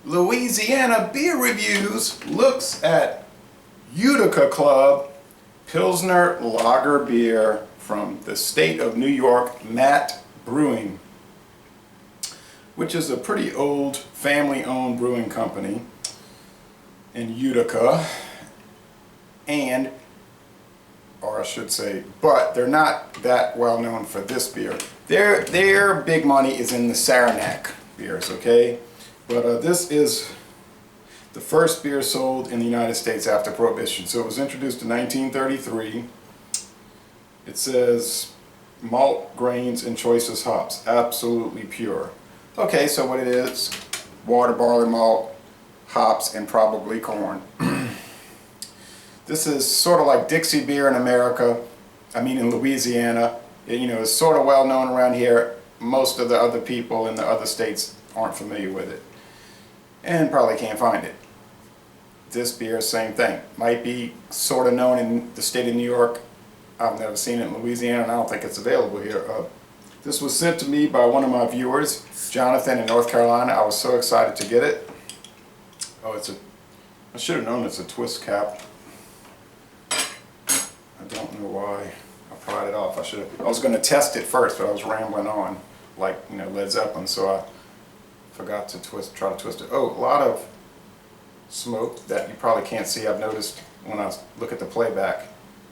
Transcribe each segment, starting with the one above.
Louisiana Beer Reviews looks at Utica Club Pilsener Lager beer from the state of New York, Matt Brewing, which is a pretty old family-owned brewing company in Utica, or I should say, but they're not that well known for this beer. Their big money is in the Saranac beers, okay? But this is the first beer sold in the United States after Prohibition. So it was introduced in 1933. It says malt, grains, and choicest hops. Absolutely pure. Okay, so what it is, water, barley malt, hops, and probably corn. This is sort of like Dixie beer in America. I mean in Louisiana. It's sort of well known around here. Most of the other people in the other states aren't familiar with it and probably can't find it. This beer, same thing. Might be sort of known in the state of New York. I've never seen it in Louisiana, and I don't think it's available here. This was sent to me by one of my viewers, Jonathan in North Carolina. I was so excited to get it. Oh, I should have known it's a twist cap. I don't know why I pried it off. I was going to test it first, but I was rambling on like Led Zeppelin, so I forgot to try to twist it. Oh, a lot of smoke that you probably can't see. I've noticed when I look at the playback,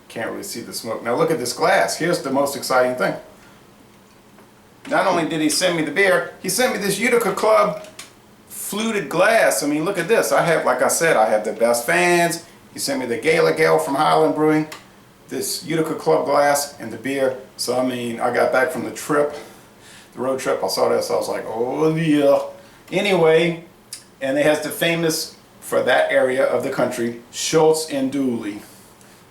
can't really see the smoke. Now look at this glass. Here's the most exciting thing. Not only did he send me the beer, he sent me this Utica Club fluted glass. I mean, look at this. I have, like I said, I have the best fans. He sent me the Gala Gale from Highland Brewing, this Utica Club glass, and the beer. So I mean, I got back from the road trip. I saw this. I was like, oh yeah. Anyway, and it has the famous, for that area of the country, Schultz and Dooley,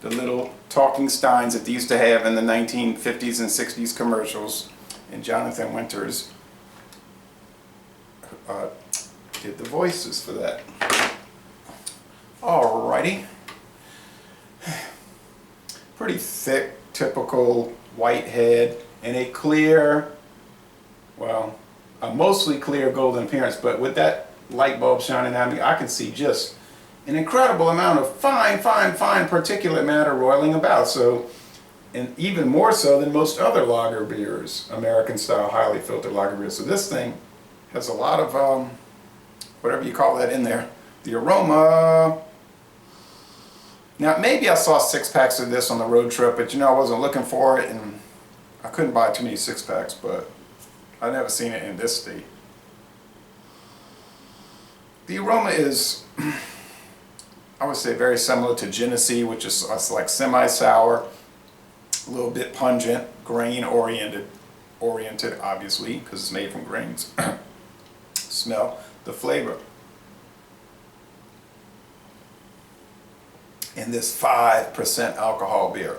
the little talking steins that they used to have in the 1950s and 60s commercials. And Jonathan Winters did the voices for that. Alrighty. Pretty thick, typical white head, and a clear, well, a mostly clear golden appearance, but with that light bulb shining at me, I can see just an incredible amount of fine particulate matter roiling about. So, and even more so than most other lager beers, American style highly filtered lager beers. So this thing has a lot of whatever you call that in there. The aroma. Now maybe I saw 6-packs of this on the road trip, but I wasn't looking for it, and I couldn't buy too many 6-packs, but I've never seen it in this state. The aroma is, I would say, very similar to Genesee, which is like semi-sour, a little bit pungent, grain-oriented, obviously, because it's made from grains. Smell the flavor. In this 5% alcohol beer.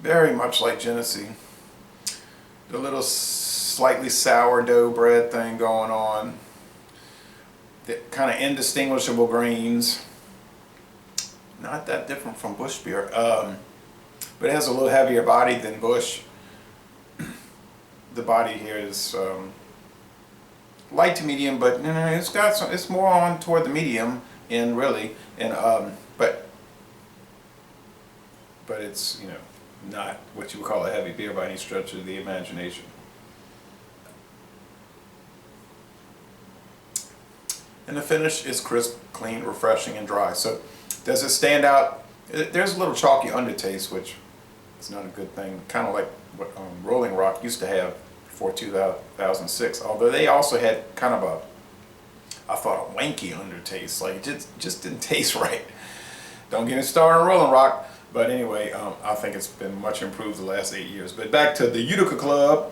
Very much like Genesee. The little slightly sourdough bread thing going on. The kind of indistinguishable grains. Not that different from Busch beer. But it has a little heavier body than Busch. The body here is light to medium, but it's got some, it's more on toward the medium end really, and but it's not what you would call a heavy beer by any stretch of the imagination. And the finish is crisp, clean, refreshing, and dry. So does it stand out? There's a little chalky undertaste, which is not a good thing. Kind of like what Rolling Rock used to have before 2006. Although they also had kind of I thought, a wanky undertaste. Like it just didn't taste right. Don't get me started on Rolling Rock. But anyway, I think it's been much improved the last 8 years. But back to the Utica Club.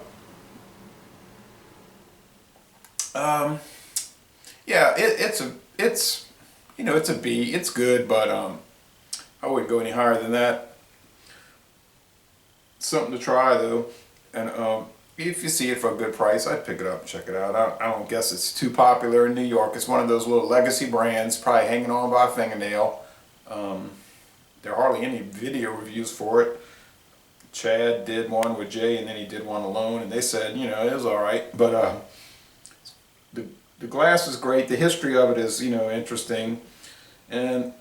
Yeah, it's a B. It's good, but I wouldn't go any higher than that. Something to try though, and if you see it for a good price, I'd pick it up and check it out. I don't guess it's too popular in New York. It's one of those little legacy brands, probably hanging on by a fingernail. There are hardly any video reviews for it. Chad did one with Jay, and then he did one alone, and they said, you know, it was all right. But the glass is great. The history of it is, you know, interesting, and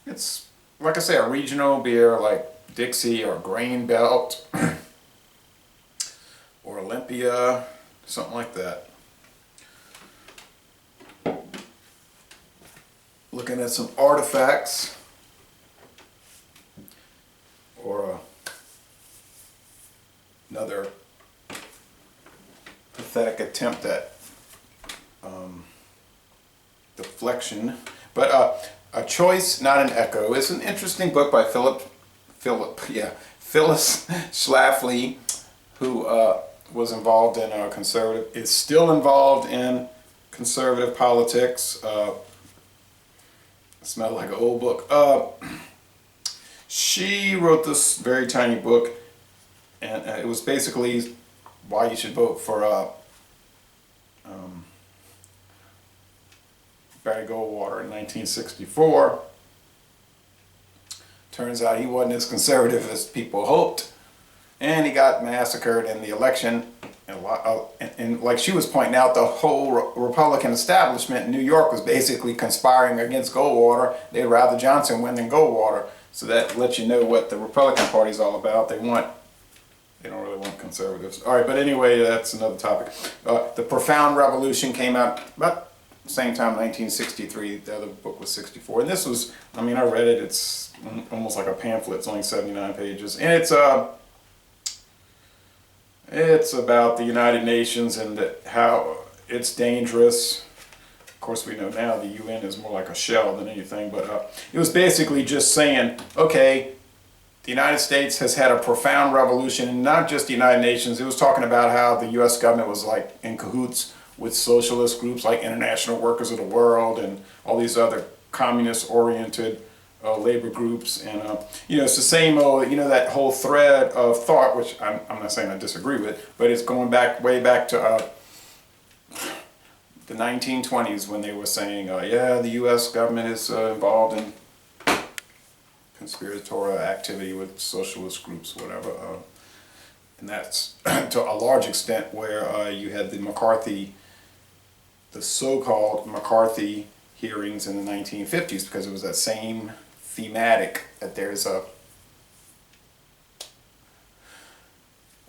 it's, like I say, a regional beer like Dixie or Grain Belt or Olympia, something like that. Looking at some artifacts, or another pathetic attempt at deflection. But A Choice, Not an Echo is an interesting book by Phyllis Schlafly, who was involved in is still involved in conservative politics. Smelled like an old book. She wrote this very tiny book, and it was basically why you should vote for Barry Goldwater in 1964. Turns out he wasn't as conservative as people hoped, and he got massacred in the election. And like she was pointing out, the whole Republican establishment in New York was basically conspiring against Goldwater. They'd rather Johnson win than Goldwater. So that lets you know what the Republican Party is all about. They don't really want conservatives. All right, but anyway, that's another topic. The Profound Revolution came out about the same time, 1963. The other book was 64. And this was, I mean, I read it. It's almost like a pamphlet. It's only 79 pages. And it's about the United Nations and how it's dangerous. Of course, we know now the UN is more like a shell than anything, but it was basically just saying, okay, the United States has had a profound revolution, and not just the United Nations. It was talking about how the U.S. government was like in cahoots with socialist groups like International Workers of the World and all these other communist-oriented labor groups, and you know, it's the same old, you know, that whole thread of thought, which I'm not saying I disagree with, but it's going back way back to the 1920s when they were saying, yeah, the U.S. government is involved in conspiratorial activity with socialist groups, whatever, and that's to a large extent where you had the so-called McCarthy hearings in the 1950s, because it was that same thematic that there's a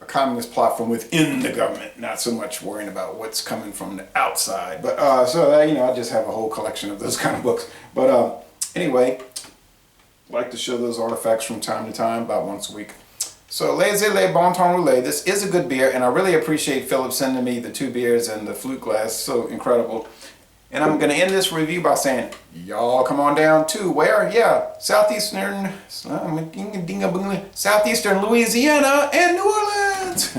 communist plot from within the government, not so much worrying about what's coming from the outside. But so you know, I just have a whole collection of those kind of books. But anyway, I like to show those artifacts from time to time, about once a week. So laissez-les bon temps rouler. This is a good beer, and I really appreciate Philip sending me the 2 beers and the flute glass. So incredible. And I'm going to end this review by saying, y'all come on down to where? Yeah, southeastern Louisiana and New Orleans.